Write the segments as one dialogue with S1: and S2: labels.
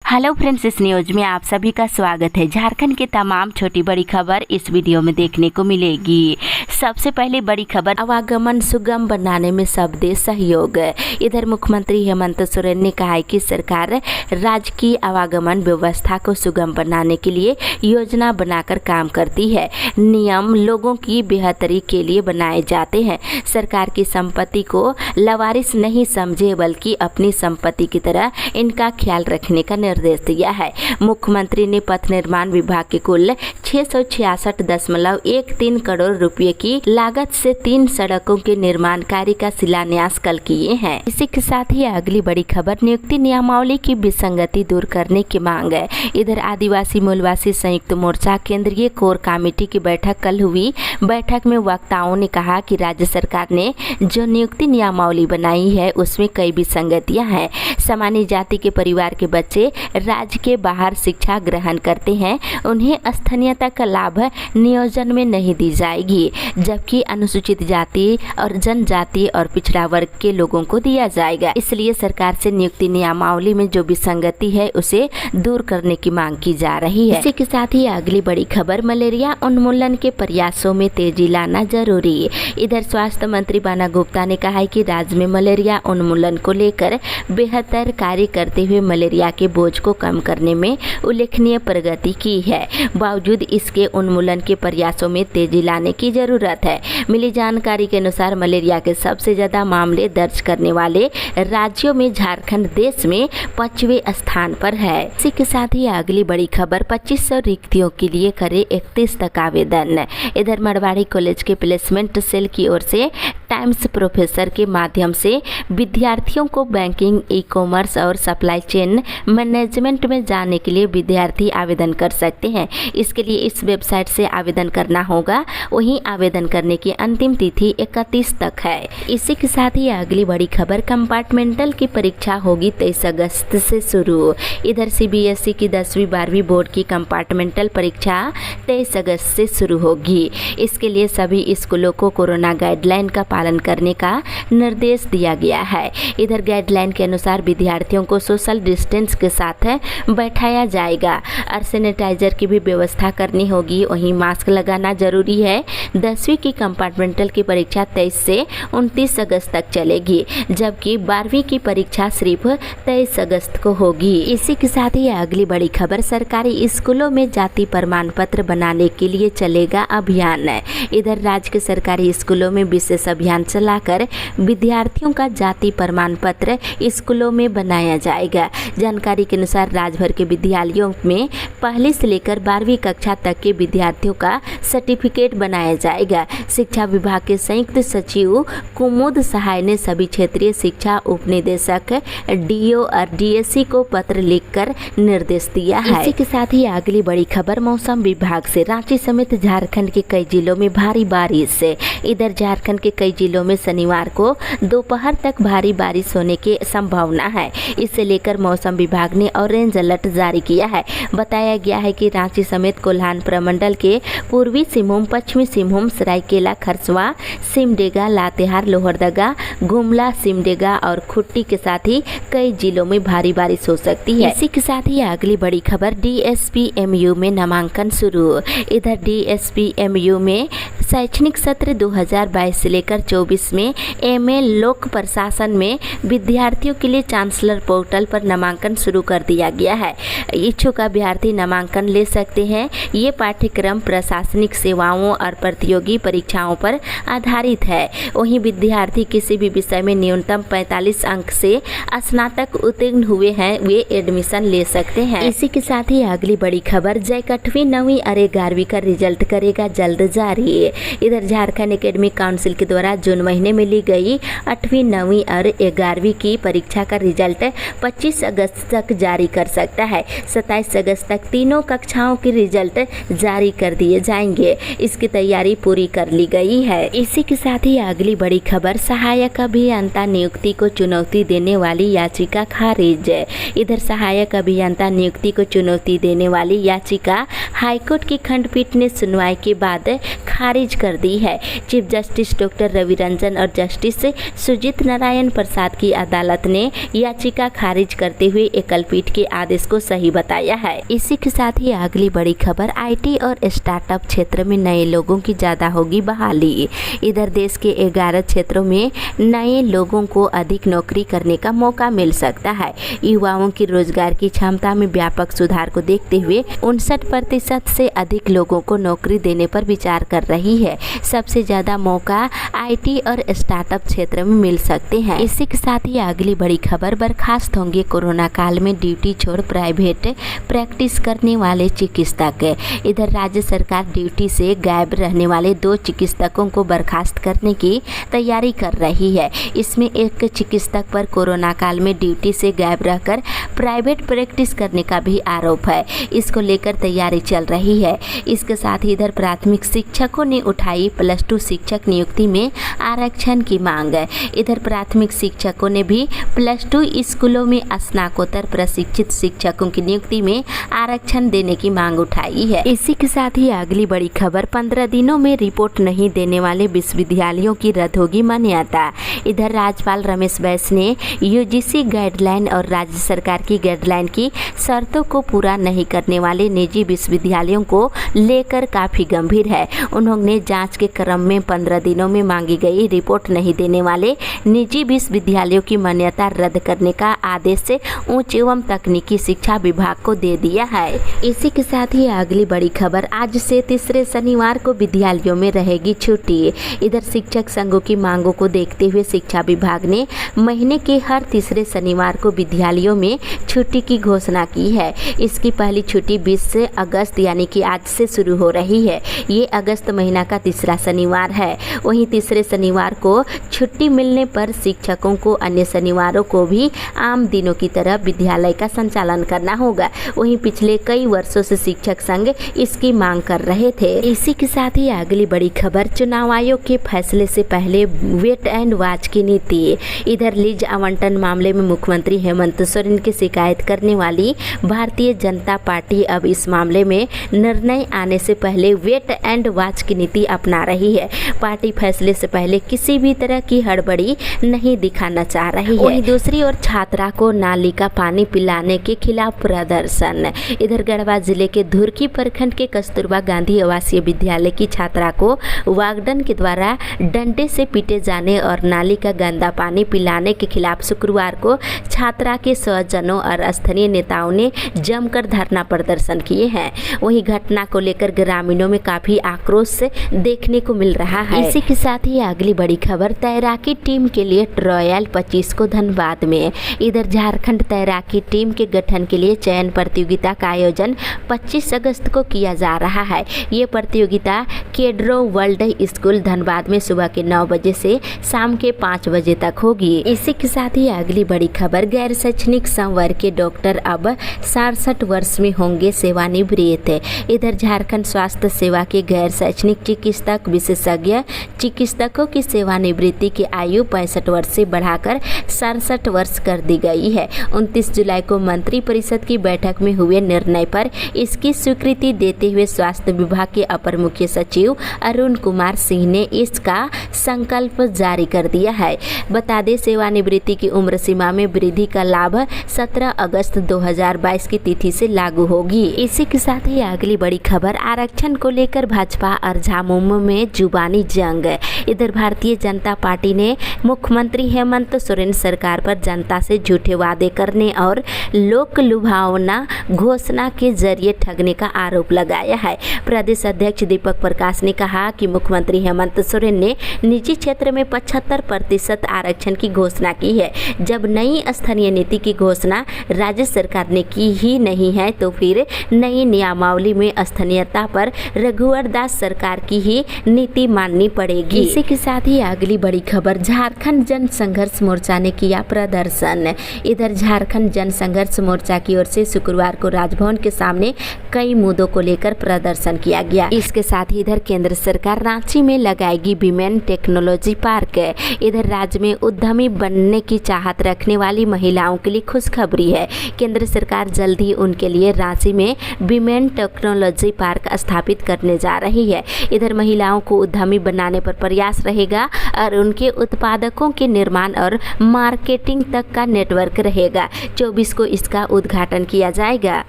S1: Hello friends, इस news में आप सभी का स्वागत है। झारखंड की तमाम छोटी बड़ी खबर इस वीडियो में देखने को मिलेगी। सबसे पहले बड़ी खबर, आवागमन सुगम बनाने में सब दे सहयोग। इधर मुख्यमंत्री हेमंत सोरेन ने कहा है कि सरकार राज्य की आवागमन व्यवस्था को सुगम बनाने के लिए योजना बनाकर काम करती है। नियम लोगों की बेहतरी के लिए बनाए जाते हैं। सरकार की संपत्ति को लवारिस नहीं समझे बल्कि अपनी संपत्ति की तरह इनका ख्याल रखने का निर्देश दिया है। मुख्यमंत्री ने पथ निर्माण विभाग के कुल 666.13 करोड़ रुपए की लागत से 3 सड़कों के निर्माण कार्य का शिलान्यास कल किए हैं। इसी के साथ ही अगली बड़ी खबर, नियुक्ति नियमावली की विसंगति दूर करने की मांग है। इधर आदिवासी मूलवासी संयुक्त मोर्चा केंद्रीय कोर कमेटी की बैठक कल हुई। बैठक में वक्ताओं ने कहा कि राज्य सरकार ने जो नियुक्ति नियमावली बनाई है उसमें कई विसंगतियां हैं। सामान्य जाति के परिवार के बच्चे राज्य के बाहर शिक्षा ग्रहण करते हैं, उन्हें स्थानीयता का लाभ नियोजन में नहीं दी जाएगी, जबकि अनुसूचित जाति और जनजाति और पिछड़ा वर्ग के लोगों को दिया जाएगा। इसलिए सरकार से नियुक्ति नियमावली में जो विसंगति है उसे दूर करने की मांग की जा रही है। इसी के साथ ही अगली बड़ी खबर, मलेरिया उन्मूलन के प्रयासों में तेजी लाना जरूरी। इधर स्वास्थ्य मंत्री बाना गुप्ता ने कहा है कि राज्य में मलेरिया उन्मूलन को लेकर बेहतर कार्य करते हुए मलेरिया के बोझ को कम करने में उल्लेखनीय प्रगति की है। बावजूद इसके उन्मूलन के प्रयासों में तेजी लाने की जरूरत है। मिली जानकारी के अनुसार मलेरिया के सबसे ज्यादा मामले दर्ज करने वाले राज्यों में झारखंड देश में 5वें स्थान पर है। इसी के साथ ही अगली बड़ी खबर, 2500 रिक्तियों के लिए करे 31 तक आवेदन। इधर मरवाड़ी कॉलेज के प्लेसमेंट सेल की ओर से टाइम्स प्रोफेसर के माध्यम से विद्यार्थियों को बैंकिंग, ई कॉमर्स और सप्लाई चेन मैनेजमेंट में जाने के लिए विद्यार्थी आवेदन कर सकते हैं। इसके लिए इस वेबसाइट से आवेदन करना होगा। वहीं आवेदन करने की अंतिम तिथि 31 तक है। इसी के साथ ही अगली बड़ी खबर, कंपार्टमेंटल की परीक्षा होगी 23 अगस्त से शुरू। इधर सीबीएसई की 10वीं 12वीं बोर्ड की कंपार्टमेंटल परीक्षा 23 अगस्त से शुरू होगी। इसके लिए सभी स्कूलों को कोरोना गाइडलाइन का पालन करने का निर्देश दिया गया है। इधर गाइडलाइन के अनुसार विद्यार्थियों को सोशल डिस्टेंस के साथ बैठाया जाएगा और सैनिटाइजर की भी व्यवस्था करनी होगी। वहीं मास्क लगाना जरूरी है। 10वीं की कंपार्टमेंटल की परीक्षा 23 से 29 अगस्त तक चलेगी, जबकि 12वीं की परीक्षा सिर्फ 23 अगस्त को होगी। इसी के साथ ही अगली बड़ी खबर, सरकारी स्कूलों में जाति प्रमाण पत्र बनाने के लिए चलेगा अभियान। इधर राज्य के सरकारी स्कूलों में विशेष अभियान चलाकर विद्यार्थियों का जाति प्रमाण पत्र स्कूलों में बनाया जाएगा। जानकारी के अनुसार राज्य भर के विद्यालयों में पहली से लेकर 12वीं कक्षा तक के विद्यार्थियों का सर्टिफिकेट बनाया जाएगा। शिक्षा विभाग के संयुक्त सचिव कुमुद सहाय ने सभी क्षेत्रीय शिक्षा उपनिदेशक, डीओ और डीएससी को पत्र लिखकर निर्देश दिया है। इसी के साथ ही अगली बड़ी खबर, मौसम विभाग से रांची समेत झारखंड के कई जिलों में भारी बारिश। इधर झारखंड के कई जिलों में शनिवार को दोपहर तक भारी बारिश होने की संभावना है। इसे लेकर मौसम विभाग ने ऑरेंज अलर्ट जारी किया है। बताया गया है कि रांची समेत कोल्हान प्रमंडल के पूर्वी सिंहभूम, पश्चिमी सिंहभूम, सरायकेला, खरसवा, सिमडेगा, लातेहार, लोहरदगा, गुमला, सिमडेगा और खुट्टी के साथ ही कई जिलों में भारी बारिश हो सकती है। इसी के साथ ही अगली बड़ी खबर, डीएसपीएमयू में नामांकन शुरू। इधर डीएसपीएमयू में शैक्षणिक सत्र 2022 से लेकर 24 में एमए लोक प्रशासन में विद्यार्थियों के लिए चांसलर पोर्टल पर नामांकन शुरू कर दिया गया है। इच्छुक अभ्यर्थी नामांकन ले सकते हैं। ये पाठ्यक्रम प्रशासनिक सेवाओं और प्रतियोगी परीक्षाओं पर आधारित है। वहीं विद्यार्थी किसी भी विषय में न्यूनतम 45 अंक से स्नातक उत्तीर्ण हुए हैं, वे एडमिशन ले सकते हैं। इसी के साथ ही अगली बड़ी खबर, जैक 8वीं 9वीं और 11वीं का रिजल्ट करेगा जल्द जारी। इधर झारखंड एकेडमिक काउंसिल के द्वारा जून महीने में ली गई 8वीं 9वीं और 11वीं की परीक्षा का रिजल्ट 25 अगस्त तक जारी कर सकता है। 27 अगस्त तक तीनों कक्षाओं के रिजल्ट जारी कर दिए जाएंगे। इसकी तैयारी पूरी कर ली गई है। इसी के साथ ही अगली बड़ी खबर, सहायक अभियंता नियुक्ति को चुनौती देने वाली याचिका खारिज। इधर सहायक अभियंता नियुक्ति को चुनौती देने वाली याचिका हाईकोर्ट की खंडपीठ ने सुनवाई के बाद खारिज कर दी है। Chief justice doctor Ravi Ranjan और जस्टिस सुजीत नारायण प्रसाद की अदालत ने याचिका खारिज करते हुए एकल पीठ के आदेश को सही बताया है। इसी के साथ ही अगली बड़ी खबर, आईटी और स्टार्टअप क्षेत्र में नए लोगों की ज्यादा होगी बहाली। इधर देश के 11 क्षेत्रों में नए लोगों को अधिक नौकरी करने का मौका मिल सकता है। युवाओं की रोजगार की क्षमता में व्यापक सुधार को देखते हुए 59% से अधिक लोगों को नौकरी देने पर विचार कर रही है। सबसे ज्यादा मौका आईटी और स्टार्टअप क्षेत्र में मिल सकते हैं। इसी के साथ ही अगली बड़ी खबर, बर्खास्त होंगे कोरोना काल में ड्यूटी छोड़ प्राइवेट प्रैक्टिस करने वाले चिकित्सक। इधर राज्य सरकार ड्यूटी से गायब रहने वाले 2 चिकित्सकों को बर्खास्त करने की तैयारी कर रही है। इसमें एक चिकित्सक पर कोरोना काल में ड्यूटी से गायब रहकर प्राइवेट प्रैक्टिस करने का भी आरोप है। इसको लेकर तैयारी चल रही है। इसके साथ ही इधर प्राथमिक शिक्षकों ने उठाई +2 शिक्षक नियुक्ति में आरक्षण की मांग। इधर प्राथमिक शिक्षकों ने भी +2 स्कूलों में स्नातकोत्तर प्रशिक्षित शिक्षकों की नियुक्ति में आरक्षण देने की मांग उठाई है। इसी के साथ ही अगली बड़ी खबर, 15 दिनों में रिपोर्ट नहीं देने वाले विश्वविद्यालयों की रद्द होगी मान्यता। इधर राज्यपाल रमेश बैस ने यूजीसी गाइडलाइन और राज्य सरकार की गाइडलाइन की शर्तों को पूरा नहीं करने वाले निजी विश्वविद्यालयों को लेकर काफी गंभीर है। उन्होंने जांच के क्रम में 15 दिनों में मांगी गई रिपोर्ट नहीं देने वाले निजी विश्वविद्यालयों की मान्यता रद्द करने का आदेश से उच्च एवं तकनीकी शिक्षा विभाग को दे दिया है। इसी के साथ ही अगली बड़ी खबर, आज से तीसरे शनिवार को विद्यालयों में रहेगी छुट्टी। इधर शिक्षक संघों की मांगों को देखते हुए शिक्षा विभाग ने महीने के हर तीसरे शनिवार को विद्यालयों में छुट्टी की घोषणा की है। इसकी पहली छुट्टी 20 अगस्त यानी कि आज से शुरू हो रही है। ये अगस्त महीना का तीसरा शनिवार है। वहीं तीसरे शनिवार को छुट्टी मिलने पर शिक्षकों को अन्य शनिवारों को भी आम दिनों की तरह विद्यालय का संचालन करना होगा। वहीं पिछले कई वर्षों से शिक्षक संघ इसकी मांग कर रहे थे। इसी के साथ ही अगली बड़ी खबर, चुनाव आयोग के फैसले से पहले वेट एंड वॉच की नीति। इधर लीज आवंटन मामले में मुख्यमंत्री हेमंत सोरेन की शिकायत करने वाली भारतीय जनता पार्टी अब इस मामले में निर्णय आने से पहले वेट एंड वॉच की नीति अपना रही है। पार्टी फैसले से पहले किसी भी तरह की हड़बड़ी नहीं दिखाना चाह रही है। वहीं दूसरी ओर छात्रा को नाली का पानी पिलाने के खिलाफ प्रदर्शन। इधर गढ़वा जिले के धुरकी प्रखंड के कस्तूरबा गांधी आवासीय विद्यालय की छात्रा को वार्डन के द्वारा डंडे से पीटे जाने और नाली का गंदा पानी पिलाने के खिलाफ शुक्रवार को छात्रा के स्वजनों और स्थानीय नेताओं ने जमकर धरना प्रदर्शन किए हैं। वहीं घटना को लेकर ग्रामीणों में काफी आक्रोश देखने को मिल रहा है। इसी के साथ ही अगली बड़ी खबर, तैराकी टीम के लिए ट्रायल 25 को धनबाद में। इधर झारखंड तैराकी टीम के गठन के लिए चयन प्रतियोगिता का आयोजन 25 अगस्त को किया जा रहा है। ये प्रतियोगिता केड्रो वर्ल्ड स्कूल धनबाद में सुबह के 9 बजे से शाम के 5 बजे तक होगी। इसी के साथ ही अगली बड़ी खबर, गैर शैक्षणिक संवर्ग के डॉक्टर अब 67 वर्ष में होंगे सेवानिवृत्त। इधर झारखंड स्वास्थ्य सेवा के गैर शैक्षणिक चिकित्सक विशेषज्ञ चिकित्सकों की सेवानिवृत्ति की आयु 65 वर्ष से बढ़ाकर 67 वर्ष कर दी गई है। 29 जुलाई को मंत्री परिषद की बैठक में हुए निर्णय पर इसकी स्वीकृति देते हुए स्वास्थ्य विभाग के अपर मुख्य सचिव अरुण कुमार सिंह ने इसका संकल्प जारी कर दिया है। बता दें, सेवानिवृत्ति की उम्र सीमा में वृद्धि का लाभ 17 अगस्त 2022 की तिथि से लागू होगी। इसी के साथ ही अगली बड़ी खबर, आरक्षण को लेकर भाजपा और झामुमो में जुबानी जंग। इधर भारतीय जनता पार्टी ने मुख्यमंत्री हेमंत सोरेन सरकार पर जनता से झूठे वादे करने और लोक लुभावना घोषणा के जरिए ठगने का आरोप लगाया है। प्रदेश अध्यक्ष दीपक प्रकाश ने कहा कि मुख्यमंत्री हेमंत सोरेन ने निजी क्षेत्र में 75% आरक्षण की घोषणा की है। जब नई स्थानीय नीति की घोषणा राज्य सरकार ने की ही नहीं है तो फिर नई नियमावली में स्थानीयता पर रघुवर दास सरकार की ही नीति माननी पड़ेगी। इसी के साथ ही अगली बड़ी खबर, झारखंड जन संघर्ष मोर्चा ने किया प्रदर्शन। इधर झारखंड जन संघर्ष मोर्चा की ओर से शुक्रवार को राजभवन के सामने कई मुद्दों को लेकर प्रदर्शन किया गया। इसके साथ ही इधर केंद्र सरकार रांची में लगाएगी विमेन टेक्नोलॉजी पार्क। इधर राज्य में उद्यमी बनने की चाहत रखने वाली महिलाओं के लिए खुशखबरी है। केंद्र सरकार जल्द ही उनके लिए रांची में विमेन टेक्नोलॉजी पार्क स्थापित करने जा रही है। इधर महिलाओं को उद्यमी बनाने पर प्रयास रहेगा और उनके उत्पादकों के निर्माण और मार्केटिंग तक का नेटवर्क रहेगा। 24 को इसका उद्घाटन किया जाएगा।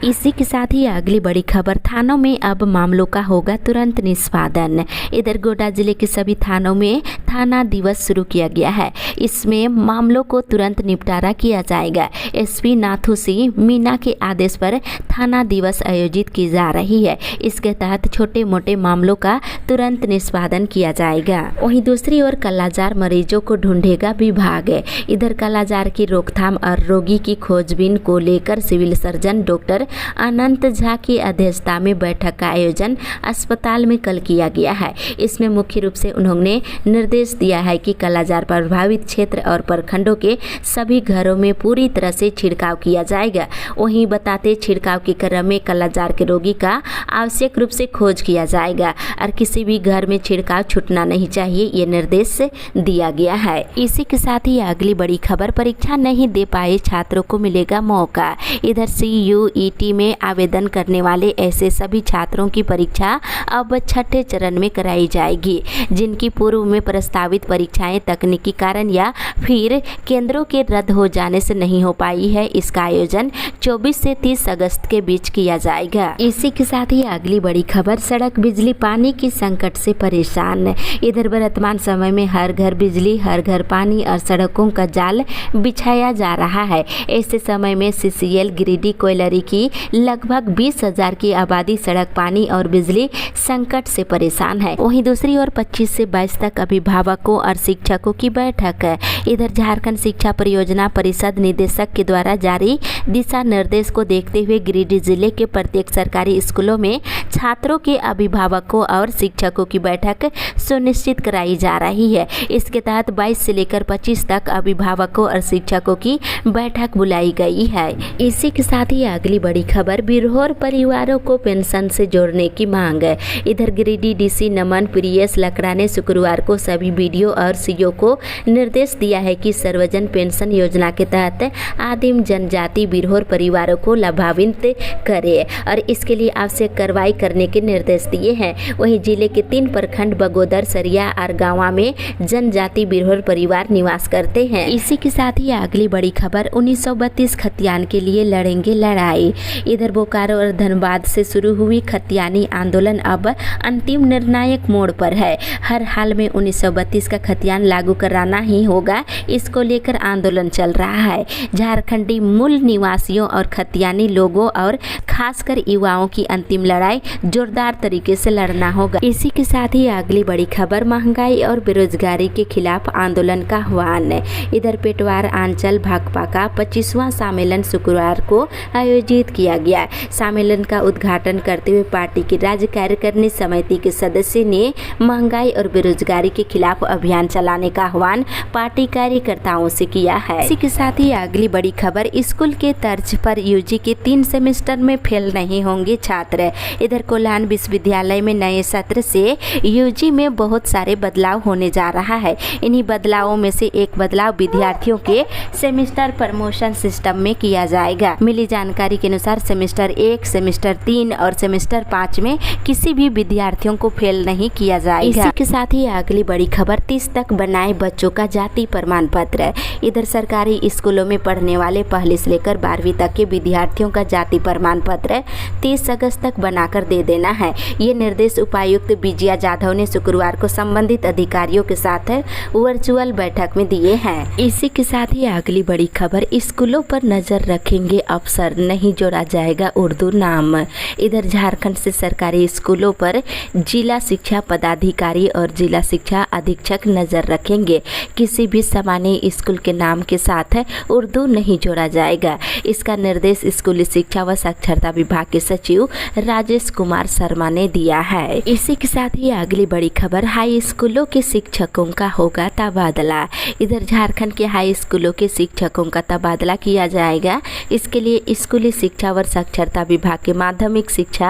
S1: इसी के साथ ही अगली बड़ी खबर, थानों में अब मामलों का होगा तुरंत निष्पादन। इधर गोड्डा जिले के सभी थानों में थाना दिवस शुरू किया गया है। इसमें मामलों को तुरंत निपटारा किया जाएगा। एसपी नाथू सिंह मीना के आदेश पर थाना दिवस आयोजित की जा रही है। इसके तहत छोटे मोटे मामलों का तुरंत निष्पादन किया जाएगा। वहीं दूसरी ओर कालाजार मरीजों को ढूंढेगा विभाग। इधर कालाजार की रोकथाम और रोगी की खोजबीन को लेकर सिविल सर्जन डॉक्टर अनंत झा की अध्यक्षता में बैठक का आयोजन अस्पताल में कल किया गया है। इसमें मुख्य रूप से उन्होंने निर्देश दिया है कि कालाजार प्रभावित क्षेत्र और प्रखंडों के सभी घरों में पूरी तरह से छिड़काव किया जाएगा। वहीं बताते छिड़काव के क्रम में कालाजार के रोगी का आवश्यक रूप से खोज किया जाएगा और किसी भी घर में छिड़काव छूटना नहीं चाहिए, ये निर्देश दिया गया है। इसी के साथ ही अगली बड़ी खबर, परीक्षा नहीं दे पाए छात्रों को मिलेगा मौका। इधर CUET में आवेदन करने वाले ऐसे सभी छात्रों की परीक्षा अब छठे चरण में कराई जाएगी, जिनकी पूर्व में प्रस्तावित परीक्षाएं तकनीकी कारण या फिर केंद्रों के रद्द हो जाने से नहीं हो पाई है। इसका आयोजन 24 से 30 अगस्त के बीच किया जाएगा। इसी के साथ ही अगली बड़ी खबर, सड़क बिजली पानी की संकट से परेशान। इधर वर्तमान समय में हर घर बिजली, हर घर पानी और सड़कों का जाल बिछाया जा रहा है। ऐसे समय में CCL गिरिडीह कोयलरी की लगभग 20,000 की आबादी सड़क, पानी और बिजली संकट से परेशान है। वहीं दूसरी ओर 25 से 22 तक अभिभावकों और शिक्षकों की बैठक है। इधर झारखंड शिक्षा परियोजना परिषद निदेशक के द्वारा जारी दिशा निर्देश को देखते हुए गिरिडीह जिले के प्रत्येक सरकारी स्कूलों में छात्रों के अभिभावकों और शिक्षकों की बैठक सुनिश्चित कराई जा रही है। इसके तहत 22 से लेकर 25 तक अभिभावकों और शिक्षकों की बैठक बुलाई गई है। इसी के साथ ही अगली बड़ी खबर, बिरहोर परिवारों को पेंशन से जोड़ने की मांग है। इधर गिरिडीह DC नमन प्रियस लकड़ा ने शुक्रवार को सभी BDO और CO को निर्देश दिया है कि सर्वजन पेंशन योजना के तहत आदिम जनजाति बिरहोर परिवारों को लाभान्वित करे और इसके लिए आवश्यक कार्रवाई करने के निर्देश दिए हैं। वहीं जिले के 3 प्रखंड बगोदर, सरिया और गांवा में जनजाति बिरहोर परिवार निवास करते हैं। इसी के साथ ही अगली बड़ी खबर, 1932 खतियान के लिए लड़ेंगे लड़ाई। इधर बोकारो और धनबाद से शुरू हुई खतियानी आंदोलन अब अंतिम निर्णायक मोड़ पर है। हर हाल में 1932 का खतियान लागू कराना ही होगा, इसको लेकर आंदोलन चल रहा है। झारखंडी मूल निवासियों और खतियानी लोगों और खासकर युवाओं की अंतिम लड़ाई जोरदार तरीके से लड़ना होगा। इसी के साथ ही अगली बड़ी खबर, महंगाई और बेरोजगारी के खिलाफ आंदोलन का आह्वान। इधर पेटवार आंचल भाकपा का 25वां सम्मेलन शुक्रवार को आयोजित किया गया। सम्मेलन का उद्घाटन करते हुए पार्टी की राज्य कार्यकारिणी समिति के सदस्य ने महंगाई और बेरोजगारी के खिलाफ अभियान चलाने का आह्वान पार्टी कार्यकर्ताओं से किया है। इसी के साथ ही अगली बड़ी खबर, स्कूल के तर्ज पर UG के 3 सेमेस्टर में फेल नहीं होंगे छात्र। इधर कोल्हान विश्वविद्यालय में नए सत्र से UG में बहुत सारे बदलाव होने जा रहा है। इन्हीं बदलावों में से एक बदलाव विद्यार्थियों के सेमेस्टर प्रमोशन सिस्टम में किया जाएगा। मिली जानकारी के अनुसार सेमेस्टर 1, सेमेस्टर 3 और सेमेस्टर 5 में किसी भी विद्यार्थियों को फेल नहीं किया जाएगा। इसी के साथ ही अगली बड़ी खबर, 30 तक बनाए बच्चों का जाति प्रमाण पत्र। इधर सरकारी स्कूलों में पढ़ने वाले पहली से लेकर 12वीं तक के विद्यार्थियों का जाति प्रमाण पत्र 30 अगस्त तक बनाकर दे देना है। ये निर्देश उपायुक्त विजया जाधव ने शुक्रवार को संबंधित अधिकारियों के साथ वर्चुअल बैठक में दिए हैं। इसी के साथ ही अगली बड़ी खबर, स्कूलों पर नजर रखेंगे अफसर, नहीं जोड़ा जाएगा उर्दू नाम। इधर झारखंड से सरकारी स्कूलों पर जिला शिक्षा पदाधिकारी और जिला शिक्षा अधीक्षक नजर रखेंगे। किसी भी सामान्य स्कूल के नाम के साथ उर्दू नहीं जोड़ा जाएगा। इसका निर्देश स्कूली शिक्षा व साक्षरता विभाग के सचिव राजेश कुमार शर्मा ने दिया है। इसी के साथ ही अगली बड़ी खबर, हाई स्कूलों के शिक्षकों का होगा तबादला। इधर झारखंड के हाई स्कूलों के शिक्षकों का तबादला किया जाएगा। इसके लिए लिए स्कूली शिक्षा व साक्षरता विभाग के माध्यमिक शिक्षा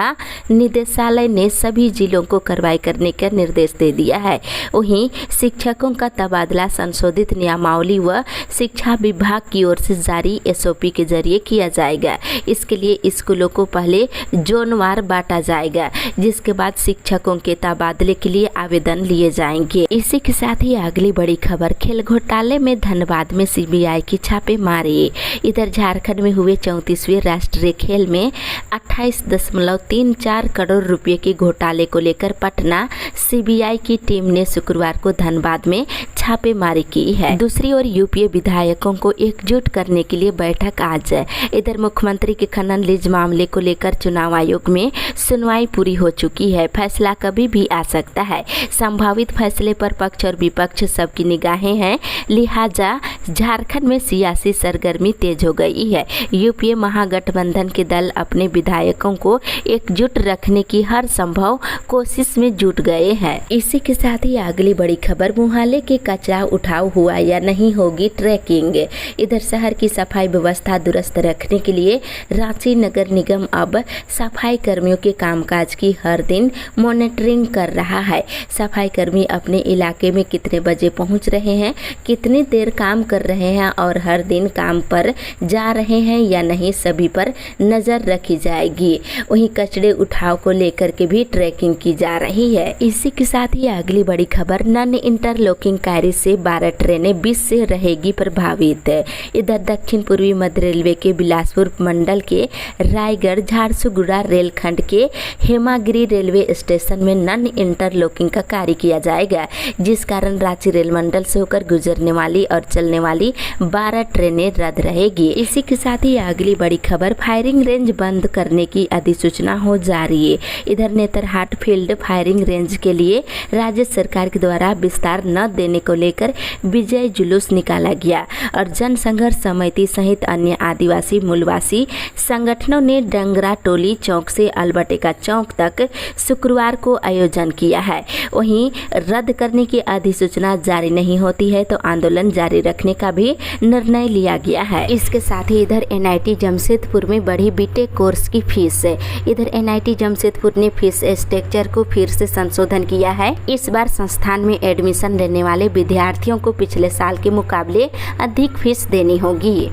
S1: निदेशालय ने सभी जिलों को कार्रवाई करने का निर्देश दे दिया है। वहीं शिक्षकों का तबादला संशोधित नियमावली व शिक्षा विभाग की ओर से जारी SOP के जरिए किया जाएगा। इसके लिए स्कूलों को पहले जोनवार बांटा जाएगा, जिसके बाद शिक्षकों के तबादले के लिए आवेदन लिए जाएंगे। इसी के साथ ही अगली बड़ी खबर, खेल घोटाले में धनबाद में CBI की छापेमारी। इधर झारखंड में हुए 34वें राष्ट्रीय खेल में 28.34 करोड़ रुपए के घोटाले को लेकर पटना CBI की टीम ने शुक्रवार को धनबाद में छापेमारी की है। दूसरी ओर यूपीए विधायकों को एकजुट करने के लिए बैठक आज। इधर मुख्यमंत्री के खनन लीज मामले को लेकर चुनाव आयोग में सुनवाई पूरी हो चुकी है। फैसला कभी भी आ सकता है। संभावित फैसले पर पक्ष और विपक्ष सबकी निगाहें हैं, लिहाजा झारखंड में सियासी सरगर्मी तेज हो गई है। यूपीए महागठबंधन के दल अपने विधायकों को एकजुट रखने की हर संभव कोशिश में जुट गए हैं। इसी के साथ ही अगली बड़ी खबर, मुहाले के कचरा उठाव हुआ या नहीं, होगी ट्रैकिंग। इधर शहर की सफाई व्यवस्था दुरुस्त रखने के लिए रांची नगर निगम अब सफाई कर्मियों के कामकाज की हर दिन मॉनिटरिंग कर रहा है। सफाई कर्मी अपने इलाके में कितने बजे पहुंच रहे हैं, कितनी देर काम कर रहे हैं और हर दिन काम पर जा रहे हैं या नहीं, सभी पर नजर रखी जाएगी। वहीं कचरे उठाव को लेकर के भी ट्रैकिंग की जा रही है। इसी के साथ ही अगली बड़ी खबर, नन इंटरलॉकिंग कार्य से 12 ट्रेनें 20 से रहेगी प्रभावित। इधर दक्षिण पूर्वी मध्य रेलवे के बिलासपुर मंडल के रायगढ़ झारसुगुड़ा रेलखंड के हेमागिरी रेलवे स्टेशन में नन इंटरलॉकिंग का कार्य किया जाएगा, जिस कारण रांची रेल मंडल से होकर गुजरने वाली और चलने वाली 12 ट्रेनें रद्द रहेगी। इसी के साथ ही अगली बड़ी खबर, फायरिंग रेंज बंद करने की अधिसूचना हो जारी है। इधर नेतरहाट फील्ड फायरिंग रेंज के लिए राज्य सरकार के द्वारा विस्तार न देने को लेकर विजय जुलूस निकाला गया और जन संघर्ष समिति सहित अन्य आदिवासी मूलवासी संगठनों ने डंगरा टोली चौक से अलबटेका चौक तक शुक्रवार को आयोजन किया है। वहीं रद्द करने की अधिसूचना जारी नहीं होती है तो आंदोलन जारी रखने का भी निर्णय लिया गया है। इसके साथ ही इधर NIT जमशेदपुर में बढ़ी बीटेक कोर्स की फीस। इधर NIT जमशेदपुर ने फीस स्ट्रक्चर को फिर से संशोधन किया है। इस बार संस्थान में एडमिशन लेने वाले विद्यार्थियों को पिछले साल के मुकाबले अधिक फीस देनी होगी।